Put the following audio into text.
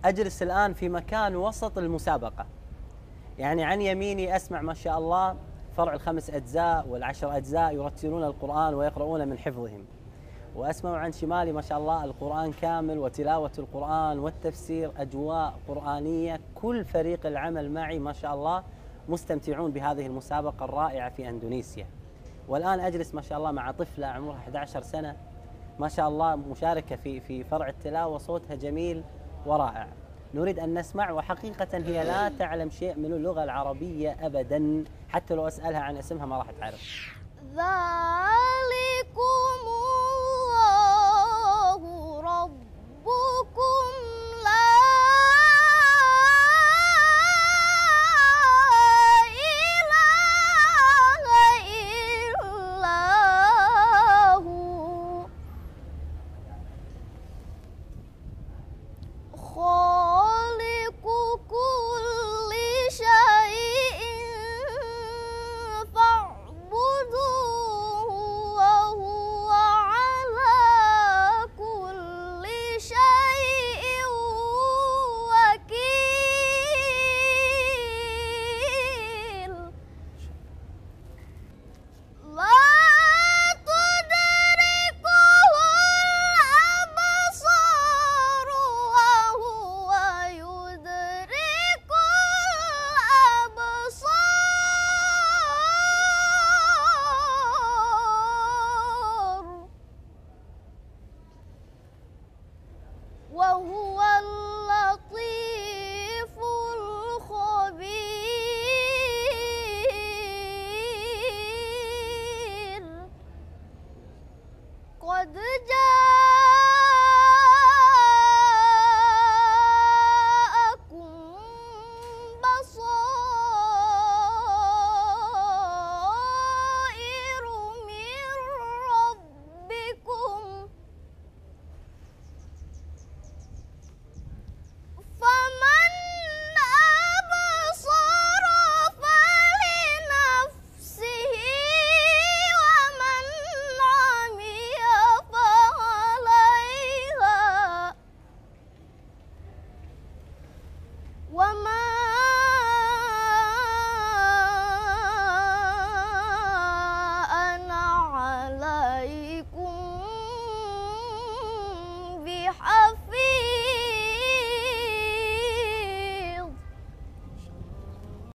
أجلس الآن في مكان وسط المسابقة، يعني عن يميني أسمع ما شاء الله فرع الخمس أجزاء والعشر أجزاء يرتلون القرآن ويقرؤون من حفظهم، وأسمع عن شمالي ما شاء الله القرآن كامل وتلاوة القرآن والتفسير، أجواء قرآنية. كل فريق العمل معي ما شاء الله مستمتعون بهذه المسابقة الرائعة في أندونيسيا. والآن أجلس ما شاء الله مع طفلة عمرها 11 سنة ما شاء الله مشاركة في فرع التلاوة، صوتها جميل ورائع. نريد أن نسمع، وحقيقة هي لا تعلم شيء من اللغة العربية أبدا، حتى لو أسألها عن اسمها ما راح تعرف. ظالم.